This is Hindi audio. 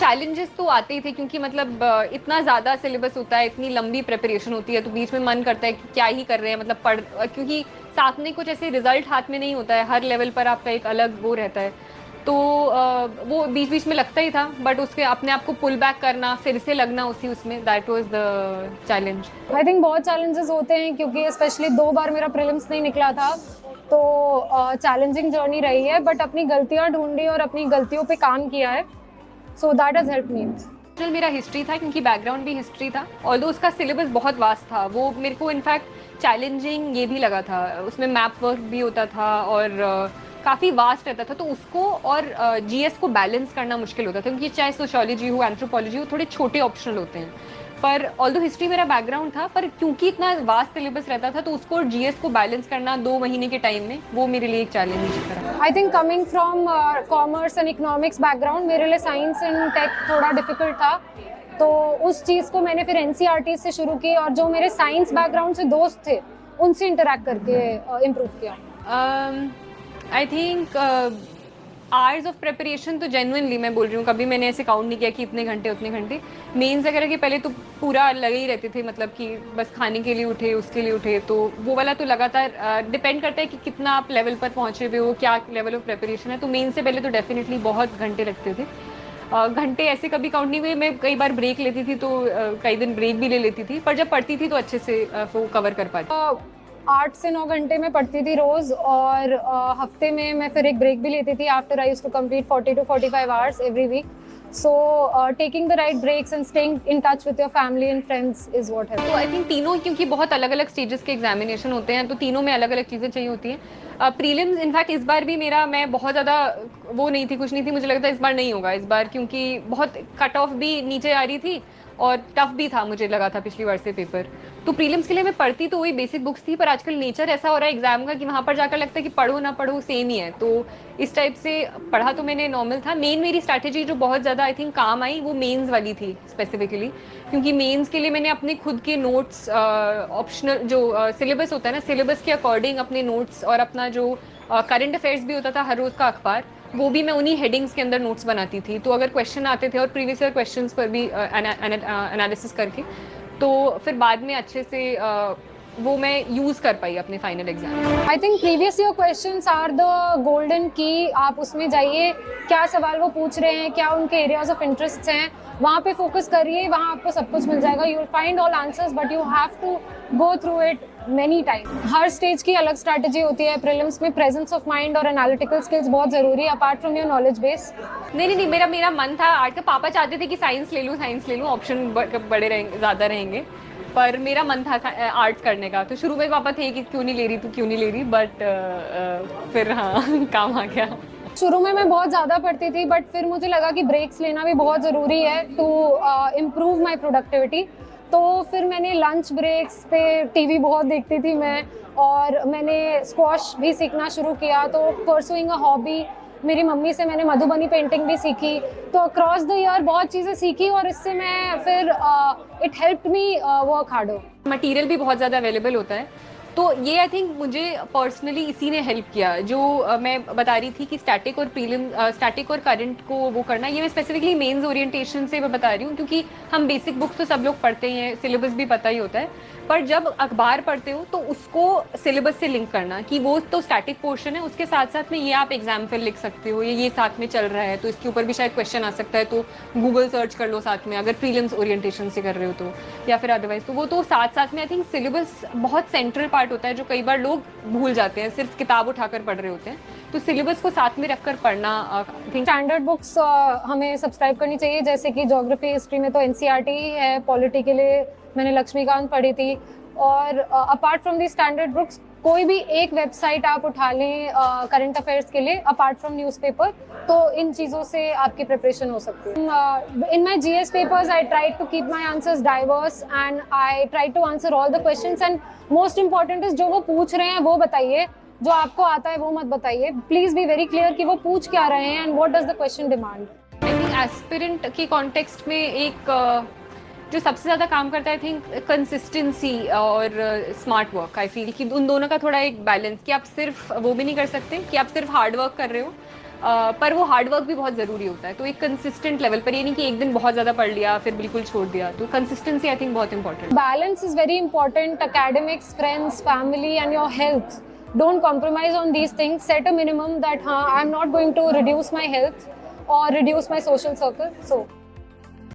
चैलेंजेस तो आते ही थे क्योंकि मतलब इतना ज़्यादा सिलेबस होता है, इतनी लंबी प्रिपरेशन होती है, तो बीच में मन करता है कि क्या ही कर रहे हैं, मतलब क्योंकि साथ में कुछ ऐसे रिजल्ट हाथ में नहीं होता है, हर लेवल पर आपका एक अलग वो रहता है। तो वो बीच बीच में लगता ही था, बट उसके अपने आप को पुल बैक करना, फिर से लगना उसी उसमें, that was the challenge. I think बहुत चैलेंजेस होते हैं क्योंकि स्पेशली 2 बार मेरा प्रीलिम्स नहीं निकला था, तो चैलेंजिंग जर्नी रही है, बट अपनी गलतियां ढूंढी और अपनी गलतियों पे काम किया है, so that has help me. मेरा हिस्ट्री था क्योंकि बैकग्राउंड भी हिस्ट्री था, ऑल्दो उसका सिलेबस बहुत वास्ट था, वो मेरे को इनफैक्ट चैलेंजिंग ये भी लगा था, उसमें मैप वर्क भी होता था और काफ़ी वास्ट रहता था, तो उसको और जीएस को बैलेंस करना मुश्किल होता था क्योंकि चाहे सोशियोलॉजी हो, एंथ्रोपोलॉजी हो, थोड़े छोटे ऑप्शनल होते हैं। पर ऑल्दो हिस्ट्री मेरा बैकग्राउंड था, पर क्योंकि इतना वास्ट सिलेबस रहता था, तो उसको और जीएस को बैलेंस करना 2 महीने के टाइम में, वो मेरे लिए एक चैलेंज ही था। I think coming from commerce and economics background, मेरे लिए साइंस एंड टेक थोड़ा डिफिकल्ट था, तो उस चीज़ को मैंने फिर एनसीईआरटी से शुरू की और जो मेरे साइंस बैकग्राउंड से दोस्त थे उनसे इंटरेक्ट करके इम्प्रूव किया। I think hours of preparation तो जेन्युइनली मैं बोल रही हूँ, कभी मैंने ऐसे काउंट नहीं किया कि इतने घंटे उतने घंटे। मेंस वगैरह के पहले तो पूरा लगे ही रहते थे, मतलब कि बस खाने के लिए उठे, उसके लिए उठे, तो वो वाला तो लगातार डिपेंड करता है कि कितना आप लेवल पर पहुँचे हुए हो, क्या लेवल ऑफ प्रिपरेशन है। तो मेन से पहले तो डेफिनेटली बहुत घंटे लगते थे। घंटे ऐसे कभी काउंट नहीं हुए, मैं कई बार ब्रेक लेती थी तो कई दिन ब्रेक भी ले लेती थी, पर जब पढ़ती थी तो अच्छे से वो कवर कर पाती। 8 से 9 घंटे में पढ़ती थी रोज, और हफ्ते में मैं फिर एक ब्रेक भी लेती थी after I used to complete 40 to 45 hours every week. So taking the right breaks and staying in touch with your family and friends is what help. तो आई थिंक तीनों, क्योंकि बहुत अलग अलग स्टेजेस के एग्जामिनेशन होते हैं, तो तीनों में अलग अलग चीज़ें चाहिए होती हैं। प्रीलिम्स इनफैक्ट इस बार भी मेरा, मैं बहुत ज़्यादा वो नहीं थी, कुछ नहीं थी, मुझे लगता है इस बार नहीं होगा इस बार, क्योंकि बहुत कट ऑफ भी नीचे आ रही थी और टफ भी था, मुझे लगा था पिछली बार से पेपर। तो प्रीलिम्स के लिए मैं पढ़ती तो वही बेसिक बुक्स थी, पर आजकल नेचर ऐसा हो रहा है एग्जाम का कि वहाँ पर जाकर लगता है कि पढ़ो ना पढ़ो सेम ही है, तो इस टाइप से पढ़ा तो मैंने नॉर्मल था। मेन मेरी स्ट्रैटेजी जो बहुत ज़्यादा आई थिंक काम आई वो मेंस वाली थी स्पेसिफिकली, क्योंकि मेंस के लिए मैंने अपने खुद के नोट्स, ऑप्शनल जो सिलेबस होता है ना, सिलेबस के अकॉर्डिंग अपने नोट्स और अपना जो करंट अफेयर्स भी होता था हर रोज़ का अखबार, वो भी मैं उन्हीं हेडिंग्स के अंदर नोट्स बनाती थी। तो अगर क्वेश्चन आते थे और प्रीवियस ईयर क्वेश्चंस पर भी एनालिसिस करके, तो फिर बाद में अच्छे से वो मैं यूज़ कर पाई अपने final exam. I think previous year questions are the golden key. आप उसमें जाइए, क्या सवाल वो पूछ रहे हैं, क्या उनके एरियाज ऑफ इंटरेस्ट हैं, वहाँ पे फोकस करिए, वहाँ आपको सब कुछ मिल जाएगा। You will find all answers, but you have to go through it many time. हर स्टेज की अलग स्ट्रैटेजी होती है। प्रीलिम्स में प्रेजेंस ऑफ माइंड और एनालिटिकल स्किल्स बहुत जरूरी है, apart from your knowledge base. नहीं, मेरा मेरा मन था आर्ट का, पापा चाहते थे कि साइंस ले लूँ, ऑप्शन बड़े रहेंगे, ज़्यादा रहेंगे, पर मेरा मन था आर्ट्स करने का। तो शुरू में पापा थे कि क्यों नहीं ले रही, बट फिर हाँ काम आ गया। शुरू में मैं बहुत ज़्यादा पढ़ती थी, बट फिर मुझे लगा कि ब्रेक्स लेना भी बहुत ज़रूरी है टू इम्प्रूव माई प्रोडक्टिविटी। तो फिर मैंने लंच ब्रेक्स पे टीवी बहुत देखती थी मैं, और मैंने स्क्वॉश भी सीखना शुरू किया। तो परसुइंग अ हॉबी, मेरी मम्मी से मैंने मधुबनी पेंटिंग भी सीखी। तो अक्रॉस द ईयर बहुत चीज़ें सीखी, और इससे मैं फिर it helped me work harder. Material भी बहुत ज़्यादा अवेलेबल होता है, तो ये आई थिंक मुझे पर्सनली इसी ने हेल्प किया। जो मैं बता रही थी कि स्टैटिक और करंट को वो करना, ये मैं स्पेसिफिकली मेंस ओरिएंटेशन से मैं बता रही हूँ, क्योंकि हम बेसिक बुक्स तो सब लोग पढ़ते ही हैं, सिलेबस भी पता ही होता है, पर जब अखबार पढ़ते हो तो उसको सिलेबस से लिंक करना कि वो तो स्टैटिक पोर्शन है, उसके साथ साथ में ये आप एग्जाम पर लिख सकते हो, ये साथ में चल रहा है, तो इसके ऊपर भी शायद क्वेश्चन आ सकता है, तो गूगल सर्च कर लो साथ में, अगर प्रीलिम्स ओरिएंटेशन से कर रहे हो तो, या फिर अदरवाइज तो वो तो साथ साथ में। आई थिंक सिलेबस बहुत सेंट्रल पार्ट होता है, जो कई बार लोग भूल जाते हैं, सिर्फ किताब उठाकर पढ़ रहे होते हैं, तो सिलेबस को साथ में रखकर पढ़ना। आई थिंक स्टैंडर्ड बुक्स हमें सब्सक्राइब करनी चाहिए, जैसे कि ज्योग्राफी हिस्ट्री में तो एनसीईआरटी ही है, पॉलिटी के लिए मैंने लक्ष्मीकांत पढ़ी थी। और apart from the standard books, कोई भी एक वेबसाइट आप उठा लें करंट अफेयर्स के लिए, अपार्ट फ्रॉम न्यूज़पेपर, तो इन चीज़ों से आपकी प्रिपरेशन हो सकती है। In my GS papers I try to keep my answers diverse, and I try to answer all the questions, and most important is जो वो पूछ रहे हैं वो बताइए, जो आपको आता है वो मत बताइए। प्लीज बी वेरी क्लियर कि वो पूछ क्या रहे हैं and what does the question demand. I think aspirant के कॉन्टेक्स्ट में एक जो सबसे ज़्यादा काम करता है, आई थिंक कंसिस्टेंसी और स्मार्ट वर्क। आई फील कि उन दोनों का थोड़ा एक बैलेंस, कि आप सिर्फ वो भी नहीं कर सकते कि आप सिर्फ हार्ड वर्क कर रहे हो, पर वो हार्ड वर्क भी बहुत ज़रूरी होता है, तो एक कंसिस्टेंट लेवल पर, ये नहीं कि एक दिन बहुत ज़्यादा पढ़ लिया फिर बिल्कुल छोड़ दिया, तो कंसिस्टेंसी आई थिंक बहुत important. Balance is very important. Academics, friends, family, and your health. Don't compromise on these things. Set a minimum that I'm not going to reduce my health or reduce my social circle. So